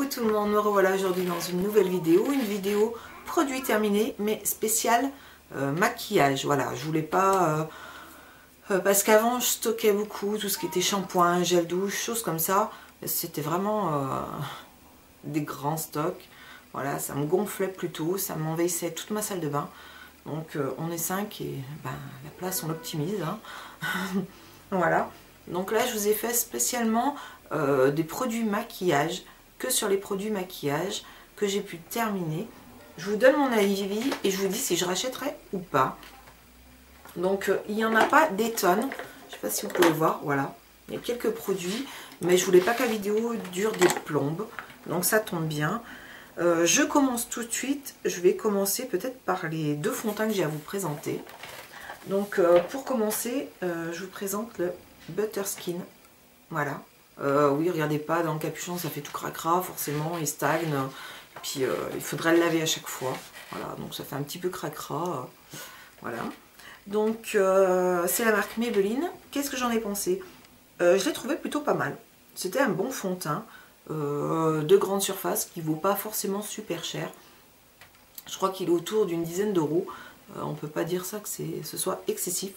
Coucou tout le monde, me revoilà aujourd'hui dans une nouvelle vidéo, produit terminé mais spécial maquillage. Voilà, je voulais pas parce qu'avant je stockais beaucoup tout ce qui était shampoing, gel douche, choses comme ça. C'était vraiment des grands stocks. Voilà, ça me gonflait plutôt, ça m'envahissait toute ma salle de bain. Donc on est 5 et ben, la place on l'optimise. Hein. Voilà. Donc là je vous ai fait spécialement des produits maquillage, que sur les produits maquillage que j'ai pu terminer. Je vous donne mon avis et je vous dis si je rachèterai ou pas. Donc il n'y en a pas des tonnes, je ne sais pas si vous pouvez voir, voilà. Il y a quelques produits, mais je voulais pas que la vidéo dure des plombes, donc ça tombe bien. Je commence tout de suite, je vais commencer peut-être par les deux fonds de teint que j'ai à vous présenter. Donc pour commencer, je vous présente le Butter Skin, voilà. Oui, regardez pas, dans le capuchon ça fait tout cracra, forcément il stagne, puis il faudrait le laver à chaque fois, voilà, donc ça fait un petit peu cracra, voilà. Donc c'est la marque Maybelline. Qu'est-ce que j'en ai pensé? Je l'ai trouvé plutôt pas mal, c'était un bon fond de teint de grande surface qui vaut pas forcément super cher, je crois qu'il est autour d'une dizaine d'euros, on peut pas dire ça que ce soit excessif.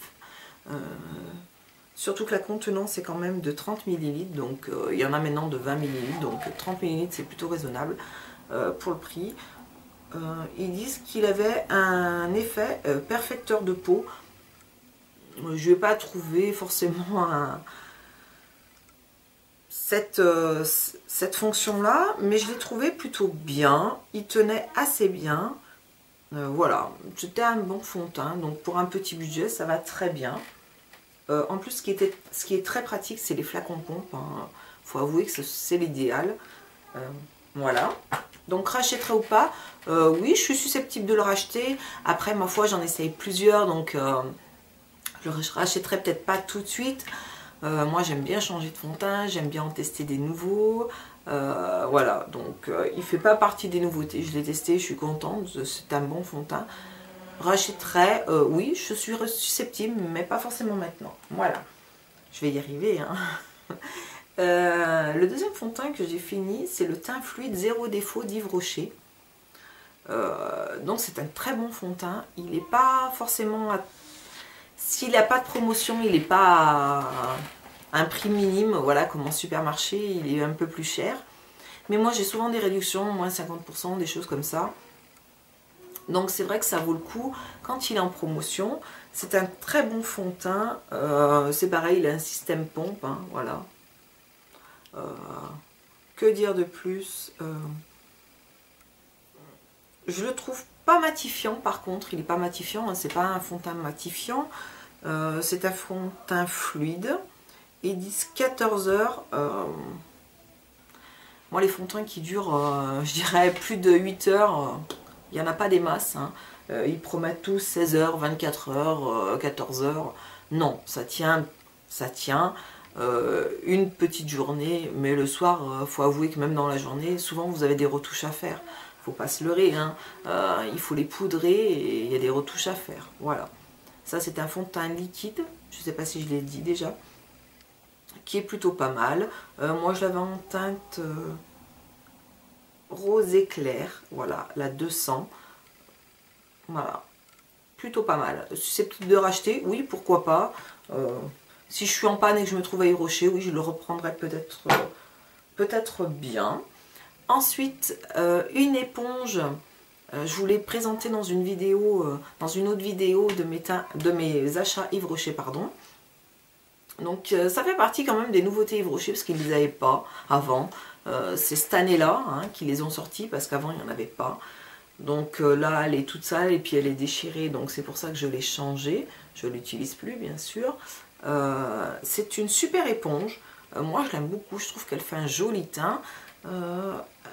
Surtout que la contenance est quand même de 30 ml, donc il y en a maintenant de 20 ml, donc 30 ml c'est plutôt raisonnable pour le prix. Ils disent qu'il avait un effet perfecteur de peau. Je n'ai pas trouvé forcément cette fonction-là, mais je l'ai trouvé plutôt bien. Il tenait assez bien. Voilà, c'était un bon fond de teint, donc pour un petit budget, ça va très bien. En plus, ce qui est très pratique, c'est les flacons pompe. Hein. Faut avouer que c'est l'idéal. Voilà. Donc, rachèterai ou pas? Oui, je suis susceptible de le racheter. Après, ma foi, j'en essaye plusieurs, donc je le rachèterai peut-être pas tout de suite. Moi, j'aime bien changer de fond de teint, j'aime bien en tester des nouveaux. Voilà, donc il fait pas partie des nouveautés. Je l'ai testé, je suis contente. C'est un bon fond de teint. Rachèterai, oui, je suis susceptible, mais pas forcément maintenant. Voilà, je vais y arriver. Hein. Le deuxième fond de teint que j'ai fini, c'est le teint fluide zéro défaut d'Yves Rocher. Donc c'est un très bon fond de teint. Il n'est pas forcément... S'il n'a pas de promotion, il n'est pas à un prix minime, voilà, comme en supermarché, il est un peu plus cher. Mais moi j'ai souvent des réductions, moins 50%, des choses comme ça. Donc c'est vrai que ça vaut le coup quand il est en promotion. C'est un très bon fond de teint. C'est pareil, il a un système pompe. Hein, voilà. Que dire de plus? Je le trouve pas matifiant par contre. Il n'est pas matifiant. Hein, c'est pas un fond de teint matifiant. C'est un fond de teint fluide. Ils disent 14 heures. Moi les fonds de teint qui durent, je dirais, plus de 8 heures... Il n'y en a pas des masses, hein. Ils promettent tous 16 heures, 24 heures, 14 heures. Non, ça tient une petite journée, mais le soir, faut avouer que même dans la journée, souvent vous avez des retouches à faire. Faut pas se leurrer, hein. Il faut les poudrer et il y a des retouches à faire. Voilà. Ça, c'est un fond de teint liquide, je ne sais pas si je l'ai dit déjà, qui est plutôt pas mal. Moi, je l'avais en teinte... rose éclair, voilà, la 200, voilà, plutôt pas mal. Susceptible de racheter, oui, pourquoi pas. Si je suis en panne et que je me trouve à Yves Rocher, oui, je le reprendrai peut-être bien. Ensuite, une éponge, je vous l'ai présentée dans une vidéo, dans une autre vidéo de mes achats Yves Rocher, pardon. Donc ça fait partie quand même des nouveautés Yves Rocher parce qu'ils ne les avaient pas avant. C'est cette année-là hein, qu'ils les ont sortis parce qu'avant il n'y en avait pas. Donc là elle est toute sale et puis elle est déchirée, donc c'est pour ça que je l'ai changée. Je ne l'utilise plus bien sûr. C'est une super éponge. Moi je l'aime beaucoup, je trouve qu'elle fait un joli teint.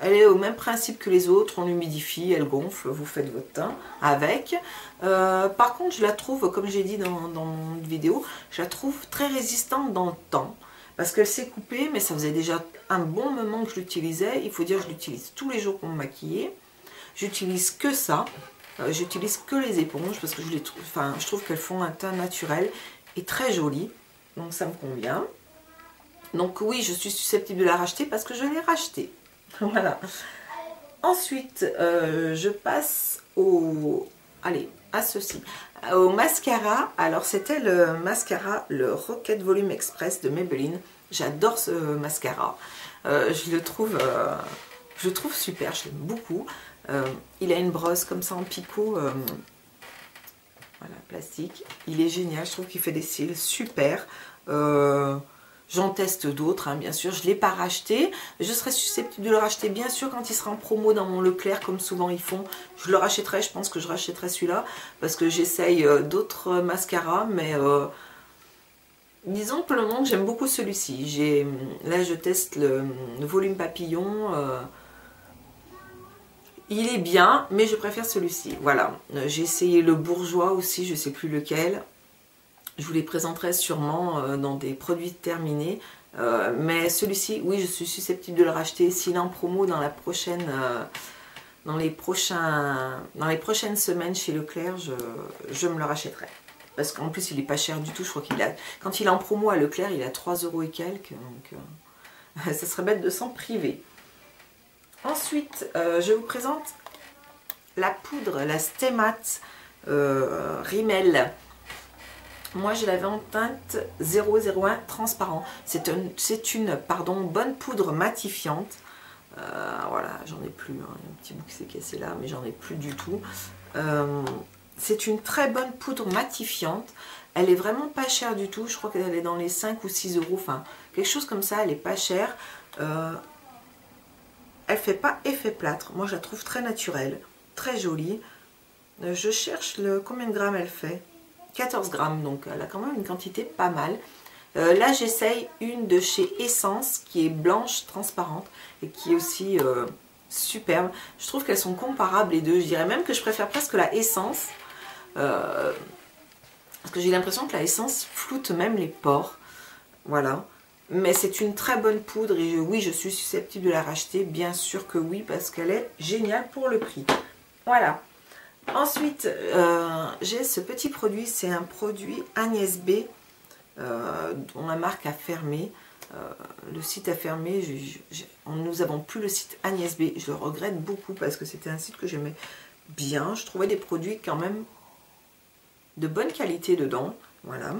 Elle est au même principe que les autres, on l'humidifie, elle gonfle, vous faites votre teint avec. Par contre, je la trouve, comme j'ai dit dans mon vidéo, je la trouve très résistante dans le temps. Parce qu'elle s'est coupée, mais ça faisait déjà un bon moment que je l'utilisais. Il faut dire que je l'utilise tous les jours pour me maquiller. J'utilise que ça. J'utilise que les éponges parce que je trouve qu'elles font un teint naturel et très joli. Donc ça me convient. Donc oui, je suis susceptible de la racheter parce que je l'ai rachetée. Voilà. Ensuite, je passe à ceci, au mascara. Alors, c'était le mascara, le Rocket Volume Express de Maybelline. J'adore ce mascara. Je le trouve super, je l'aime beaucoup. Il a une brosse comme ça en picot, voilà, plastique. Il est génial, je trouve qu'il fait des cils super. J'en teste d'autres, hein, bien sûr. Je ne l'ai pas racheté. Je serais susceptible de le racheter, bien sûr, quand il sera en promo dans mon Leclerc, comme souvent ils font. Je le rachèterai, je pense que je rachèterai celui-là, parce que j'essaye d'autres mascaras, mais disons pour le moment que j'aime beaucoup celui-ci. Là, je teste le volume papillon. Il est bien, mais je préfère celui-ci. Voilà. J'ai essayé le bourgeois aussi, je ne sais plus lequel. Je vous les présenterai sûrement dans des produits terminés. Mais celui-ci, oui, je suis susceptible de le racheter. S'il est en promo dans dans les prochaines semaines chez Leclerc, je me le rachèterai. Parce qu'en plus, il n'est pas cher du tout. Je crois quand il est en promo à Leclerc, il a 3 € et quelques. Donc, ça serait bête de s'en priver. Ensuite, je vous présente la poudre, la Stémat Rimmel. Moi, je l'avais en teinte 001 transparent. C'est une bonne poudre matifiante. Voilà, j'en ai plus. Hein. Il y a un petit bout qui s'est cassé là, mais j'en ai plus du tout. C'est une très bonne poudre matifiante. Elle est vraiment pas chère du tout. Je crois qu'elle est dans les 5 ou 6 €. Enfin, quelque chose comme ça. Elle est pas chère. Elle fait pas effet plâtre. Moi, je la trouve très naturelle. Très jolie. Je cherche combien de grammes elle fait. 14 grammes, donc elle a quand même une quantité pas mal. Là, j'essaye une de chez Essence qui est blanche, transparente et qui est aussi superbe. Je trouve qu'elles sont comparables les deux. Je dirais même que je préfère presque la Essence parce que j'ai l'impression que la Essence floute même les pores. Voilà. Mais c'est une très bonne poudre et oui, je suis susceptible de la racheter. Bien sûr que oui, parce qu'elle est géniale pour le prix. Voilà. Ensuite, j'ai ce petit produit, c'est un produit Agnès B, dont la marque a fermé. Le site a fermé, nous n'avons plus le site Agnès B. Je le regrette beaucoup parce que c'était un site que j'aimais bien. Je trouvais des produits quand même de bonne qualité dedans. Voilà.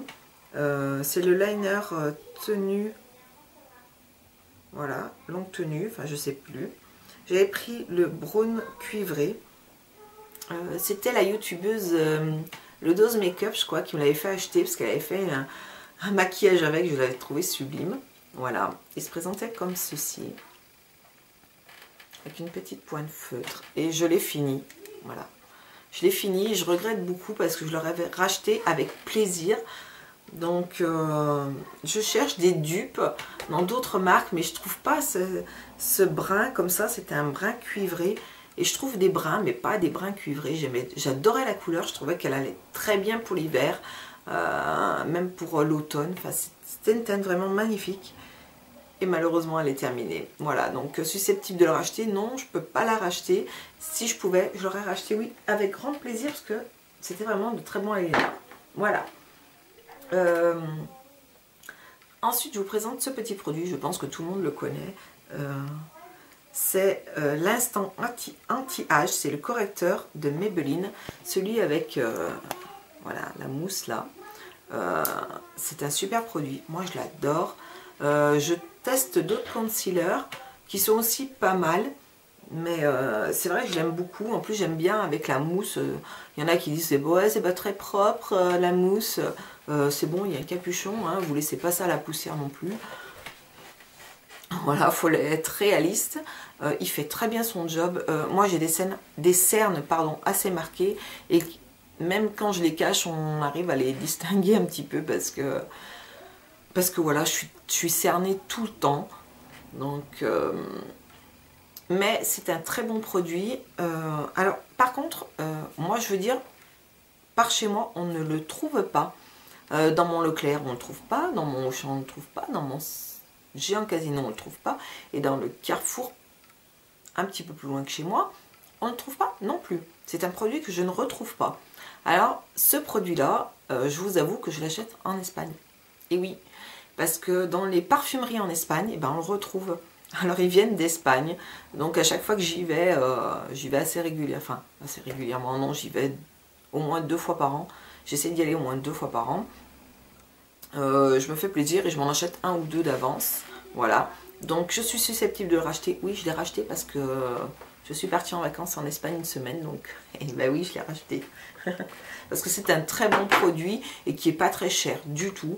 C'est le liner tenue, voilà, longue tenue, enfin je sais plus. J'avais pris le Brown cuivré. C'était la youtubeuse le Dose Makeup, je crois, qui me l'avait fait acheter parce qu'elle avait fait un maquillage avec, je l'avais trouvé sublime. Voilà, il se présentait comme ceci, avec une petite pointe feutre. Et je l'ai fini, voilà. Je l'ai fini, je regrette beaucoup parce que je l'aurais racheté avec plaisir. Donc, je cherche des dupes dans d'autres marques, mais je trouve pas ce brun comme ça. C'était un brun cuivré. Et je trouve des bruns, mais pas des bruns cuivrés. J'adorais la couleur, je trouvais qu'elle allait très bien pour l'hiver, même pour l'automne. Enfin, c'était une teinte vraiment magnifique. Et malheureusement, elle est terminée. Voilà, donc susceptible de la racheter, non, je ne peux pas la racheter. Si je pouvais, je l'aurais racheté, oui, avec grand plaisir, parce que c'était vraiment de très bons éléments. Voilà. Ensuite, je vous présente ce petit produit, je pense que tout le monde le connaît. C'est l'instant anti-âge, c'est le correcteur de Maybelline, celui avec voilà, la mousse là. C'est un super produit, moi je l'adore. Je teste d'autres concealers qui sont aussi pas mal, mais c'est vrai que je l'aime beaucoup. En plus, j'aime bien avec la mousse. Il y en a qui disent c'est bon, ouais, c'est pas très propre la mousse. C'est bon, il y a un capuchon, hein, vous laissez pas ça à la poussière non plus. Voilà, il faut être réaliste. Il fait très bien son job. Moi, j'ai des cernes assez marquées. Et même quand je les cache, on arrive à les distinguer un petit peu parce que voilà, je suis cernée tout le temps. Donc, mais c'est un très bon produit. Alors, par contre, moi, je veux dire, par chez moi, on ne le trouve pas. Dans mon Leclerc, on ne le trouve pas. Dans mon Auchan, on ne le trouve pas. Dans mon Géant Casino, on ne le trouve pas. Et dans le Carrefour, un petit peu plus loin que chez moi, on ne le trouve pas non plus. C'est un produit que je ne retrouve pas. Alors, ce produit-là, je vous avoue que je l'achète en Espagne. Et oui, parce que dans les parfumeries en Espagne, eh ben, on le retrouve. Alors ils viennent d'Espagne, donc à chaque fois que j'y vais assez régulièrement, enfin assez régulièrement, non, j'y vais au moins 2 fois par an. J'essaie d'y aller au moins 2 fois par an. Je me fais plaisir et je m'en achète 1 ou 2 d'avance, voilà. Donc je suis susceptible de le racheter, oui je l'ai racheté parce que je suis partie en vacances en Espagne une semaine, donc et ben oui je l'ai racheté. Parce que c'est un très bon produit et qui est pas très cher du tout.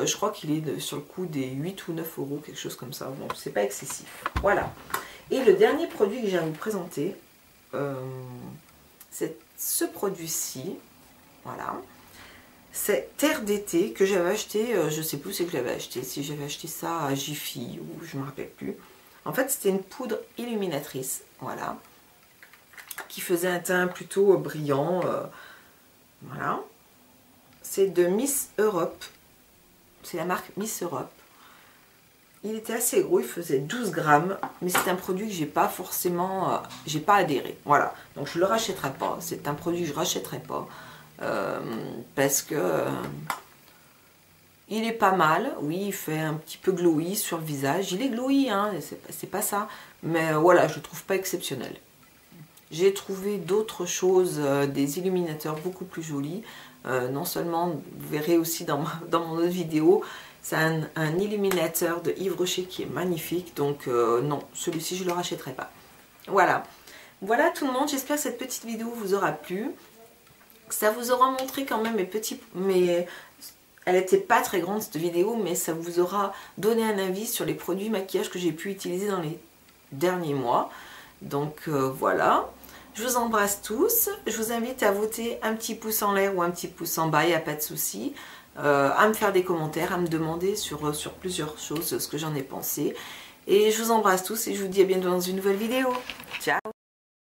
Je crois qu'il est sur le coup des 8 ou 9 euros, quelque chose comme ça. Bon, c'est pas excessif. Voilà. Et le dernier produit que j'ai à vous présenter, c'est ce produit-ci. Voilà. C'est Terre d'été que j'avais acheté, je sais plus où c'est que je l'avais acheté. Si j'avais acheté ça à Jiffy ou je me rappelle plus. En fait, c'était une poudre illuminatrice. Voilà. Qui faisait un teint plutôt brillant. Voilà. C'est de Miss Europe. C'est la marque Miss Europe. Il était assez gros, il faisait 12 grammes, mais c'est un produit que j'ai pas forcément, j'ai pas adhéré. Voilà, donc je le rachèterai pas. C'est un produit que je rachèterai pas parce que il est pas mal. Oui, il fait un petit peu glowy sur le visage. Il est glowy, hein, c'est pas ça, mais voilà, je le trouve pas exceptionnel. J'ai trouvé d'autres choses, des illuminateurs beaucoup plus jolis. Non seulement, vous verrez aussi dans mon autre vidéo, c'est un illuminateur de Yves Rocher qui est magnifique. Donc non, celui-ci je ne le rachèterai pas. Voilà. Voilà tout le monde, j'espère que cette petite vidéo vous aura plu. Ça vous aura montré quand même elle n'était pas très grande cette vidéo, mais ça vous aura donné un avis sur les produits maquillage que j'ai pu utiliser dans les derniers mois. Donc voilà. Je vous embrasse tous, je vous invite à voter un petit pouce en l'air ou un petit pouce en bas, il n'y a pas de souci, à me faire des commentaires, à me demander sur plusieurs choses ce que j'en ai pensé. Et je vous embrasse tous et je vous dis à bientôt dans une nouvelle vidéo. Ciao!